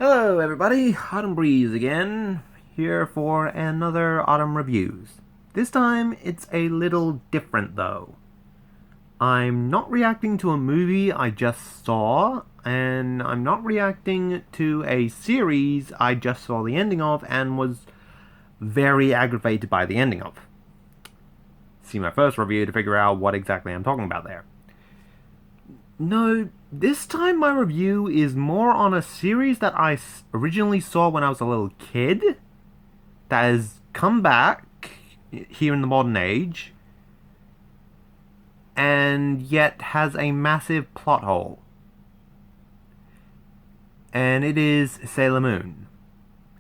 Hello everybody, Autumn Breeze again, here for another Autumn Reviews. This time it's a little different though. I'm not reacting to a movie I just saw, and I'm not reacting to a series I just saw the ending of and was very aggravated by the ending of. See my first review to figure out what exactly I'm talking about there. No, this time my review is more on a series that I originally saw when I was a little kid, that has come back here in the modern age, and yet has a massive plot hole. And it is Sailor Moon.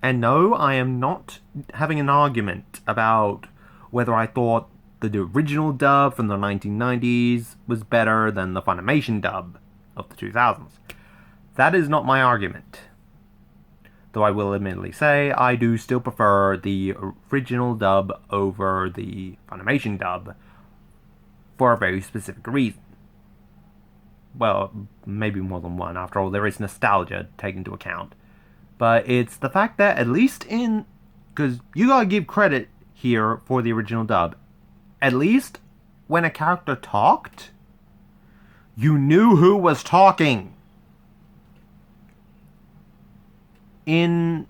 And no, I am not having an argument about whether I thought the original dub from the 1990s was better than the Funimation dub of the 2000s. That is not my argument. Though I will admittedly say, I do still prefer the original dub over the Funimation dub for a very specific reason. Well, maybe more than one. After all, there is nostalgia taken into account. But it's the fact that, at least in... because you gotta give credit here for the original dub. At least when a character talked, you knew who was talking. In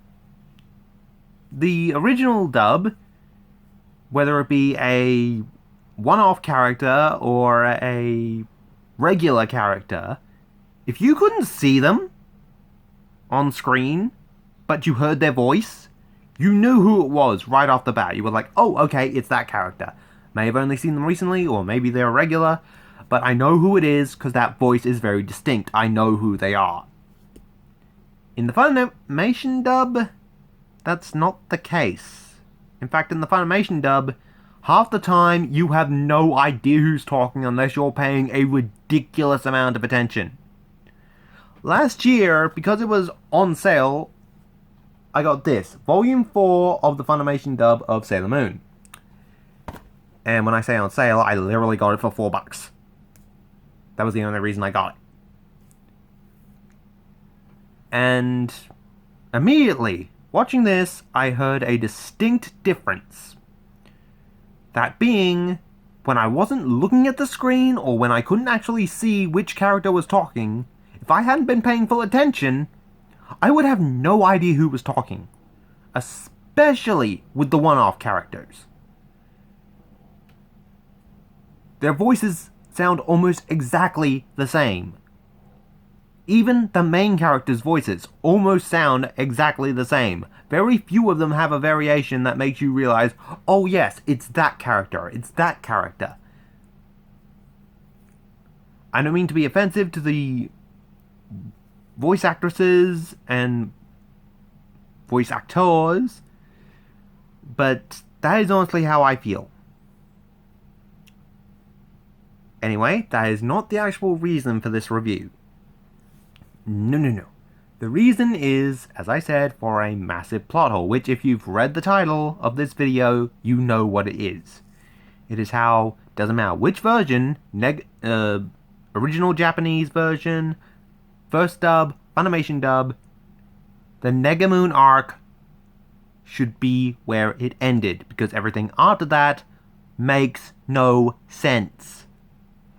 the original dub, whether it be a one-off character or a regular character, if you couldn't see them on screen, but you heard their voice, you knew who it was right off the bat. You were like, oh, okay, it's that character. May have only seen them recently, or maybe they're regular, but I know who it is because that voice is very distinct. I know who they are. In the Funimation dub, that's not the case. In fact, in the Funimation dub, half the time you have no idea who's talking unless you're paying a ridiculous amount of attention. Last year, because it was on sale, I got this, Volume 4 of the Funimation dub of Sailor Moon. And when I say on sale, I literally got it for $4. That was the only reason I got it. And immediately, watching this, I heard a distinct difference. That being, when I wasn't looking at the screen, or when I couldn't actually see which character was talking, if I hadn't been paying full attention, I would have no idea who was talking. Especially with the one-off characters. Their voices sound almost exactly the same. Even the main characters' voices almost sound exactly the same. Very few of them have a variation that makes you realize, oh yes, it's that character, it's that character. I don't mean to be offensive to the voice actresses and voice actors, but that is honestly how I feel. Anyway, that is not the actual reason for this review. No. The reason is, as I said, for a massive plot hole, which if you've read the title of this video, you know what it is. It is how, doesn't matter which version, original Japanese version, first dub, Funimation dub, the Nega Moon arc should be where it ended, because everything after that makes no sense.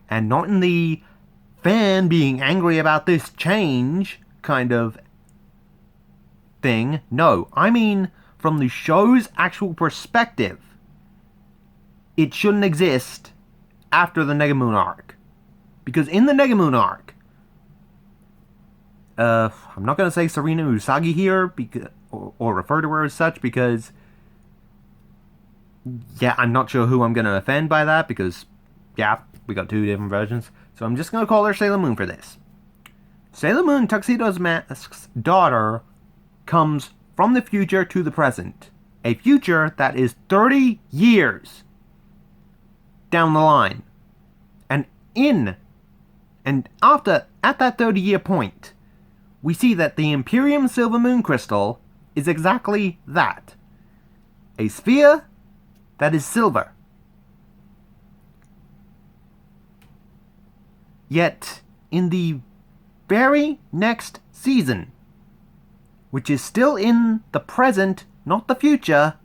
And not in the fan being angry about this change kind of thing. No, I mean from the show's actual perspective. It shouldn't exist after the Nega Moon arc. Because in the Nega Moon arc, I'm not going to say Serena Usagi here, because, or refer to her as such, because, yeah, I'm not sure who I'm going to offend by that, because, yeah, we got two different versions. So I'm just going to call her Sailor Moon for this. Sailor Moon Tuxedo Mask's daughter comes from the future to the present. A future that is 30 years down the line. And after, at that 30-year point, we see that the Imperium Silver Moon Crystal is exactly that. A sphere that is silver. Yet, in the very next season, which is still in the present, not the future,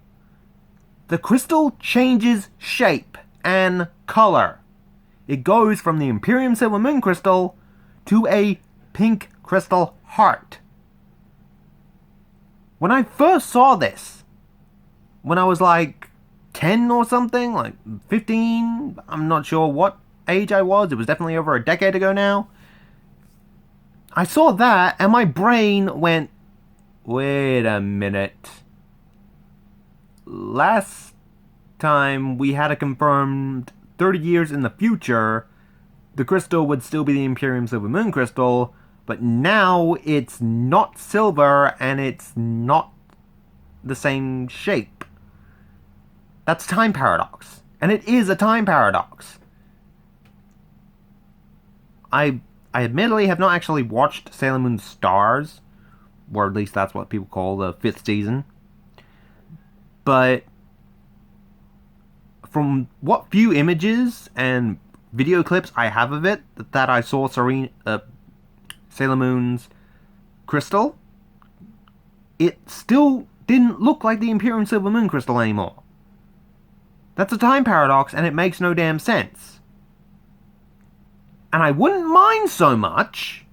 the crystal changes shape and color. It goes from the Imperium Silver Moon Crystal to a pink crystal heart. When I first saw this, when I was like 10 or something, like 15, I'm not sure what age I was, it was definitely over a decade ago now. I saw that and my brain went, wait a minute. Last time we had a confirmed 30 years in the future, the crystal would still be the Imperium Silver Moon Crystal, but now it's not silver and it's not the same shape. That's time paradox. And it is a time paradox. I admittedly have not actually watched Sailor Moon Stars, or at least that's what people call the 5th season. But from what few images and video clips I have of it that I saw Sailor Moon's crystal, it still didn't look like the Imperium Silver Moon Crystal anymore. That's a time paradox and it makes no damn sense. And I wouldn't mind so much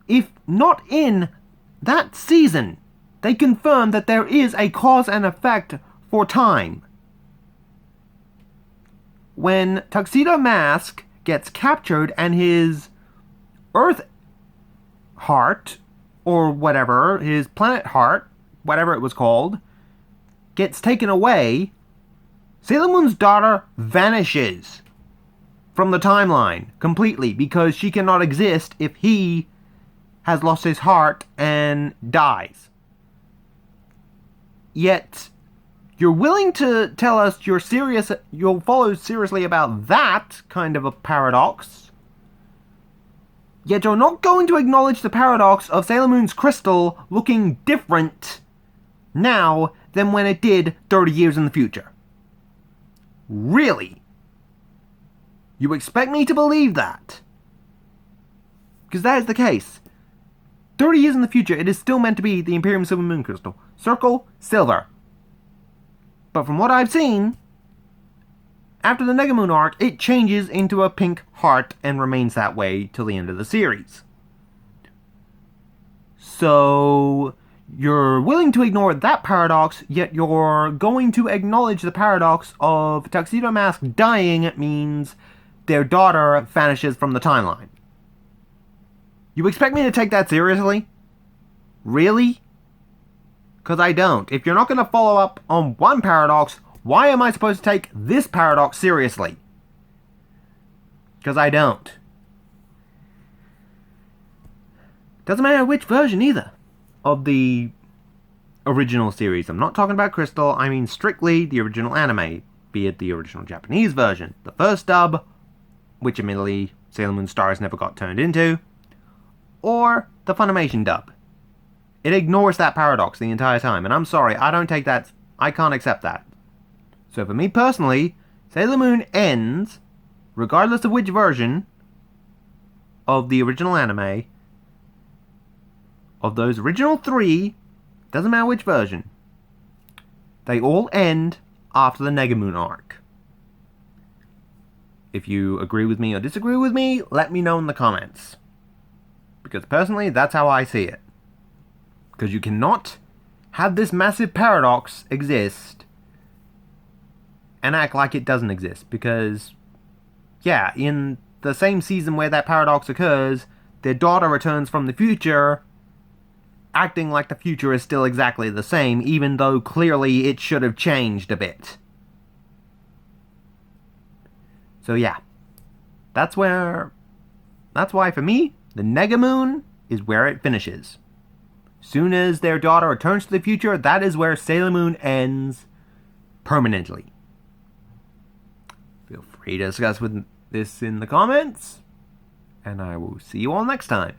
if not in that season they confirmed that there is a cause and effect for time. When Tuxedo Mask gets captured and his Earth heart, or whatever, his planet heart, whatever it was called, gets taken away, Sailor Moon's daughter vanishes from the timeline completely because she cannot exist if he has lost his heart and dies. Yet, you're willing to tell us you'll follow seriously about that kind of a paradox, yet you're not going to acknowledge the paradox of Sailor Moon's crystal looking different now than when it did 30 years in the future. Really? You expect me to believe that? Because that is the case. 30 years in the future, it is still meant to be the Imperium Silver Moon Crystal. Circle, silver. But from what I've seen, after the Nega Moon arc, it changes into a pink heart and remains that way till the end of the series. So, you're willing to ignore that paradox, yet you're going to acknowledge the paradox of Tuxedo Mask dying means their daughter vanishes from the timeline. You expect me to take that seriously? Really? Because I don't. If you're not going to follow up on one paradox, why am I supposed to take this paradox seriously? Because I don't. Doesn't matter which version either of the original series. I'm not talking about Crystal, I mean strictly the original anime, be it the original Japanese version, the first dub, which admittedly Sailor Moon Stars never got turned into, or the Funimation dub. It ignores that paradox the entire time, and I'm sorry, I don't take that, I can't accept that. So for me personally, Sailor Moon ends, regardless of which version of the original anime, of those original 3, doesn't matter which version, they all end after the Nega Moon arc. If you agree with me or disagree with me, let me know in the comments. Because personally, that's how I see it. Because you cannot have this massive paradox exist and act like it doesn't exist. Because, yeah, in the same season where that paradox occurs, their daughter returns from the future, acting like the future is still exactly the same, even though clearly it should have changed a bit. So yeah, that's why for me, the Nega Moon is where it finishes. Soon as their daughter returns to the future, that is where Sailor Moon ends permanently. Feel free to discuss with this in the comments, and I will see you all next time.